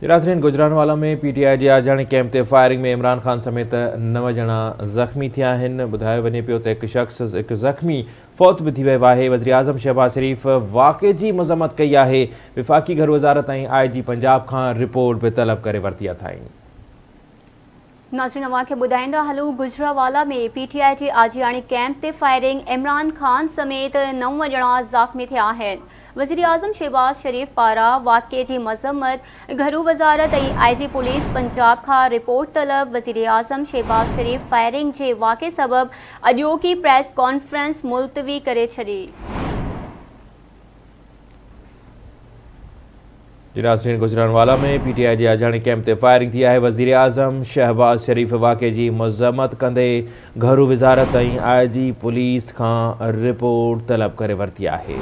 नाज़रीन, गुजरानवाला में पीटीआई जे आजाणी कैंप ते फायरिंग में इमरान खान समेत 9 ॼणा ज़ख़्मी थिया आहिनि। ॿुधायो वञे पियो त हिकु ज़ख़्मी फौत बि थी वियो आहे। वज़ीर आज़म शहबाज शरीफ़ वाक़े जी मज़म्मत कई आहे। विफ़ाक़ी घर वज़ारत ऐं IG पंजाब खां रिपोर्ट बि तलब करे वरिती अथई। नाज़रीन, अवांखे ॿुधाईंदा हलूं, गुजरांवाला में पीटीआई जे आजियाणी कैंप ते फायरिंग इमरान खान समेत 9 ॼणा ज़ख़्मी थिया आहिनि। वज़ीर आज़म शहबाज शरीफ़ पारां वाक़े जी मज़म्मत घरू वज़ारत ऐं IG पुलिस पंजाब खां रिपोर्ट तलब। वज़ीर आज़म शहबाज शरीफ़ फायरिंग जे वाक़े सबबि अॼोकी प्रेस कॉन्फ्रेंस मुलतवी करे छॾी। नाज़रीन, गुजरानवाला में पीटीआई जे आजाणी कैंप ते फायरिंग थी आहे। वज़ीर आज़म शहबाज शरीफ़ वाक़े जी मज़म्मत कंदे घरू वज़ारत ऐं IG पुलिस खां रिपोर्ट तलब करे वरिती आहे।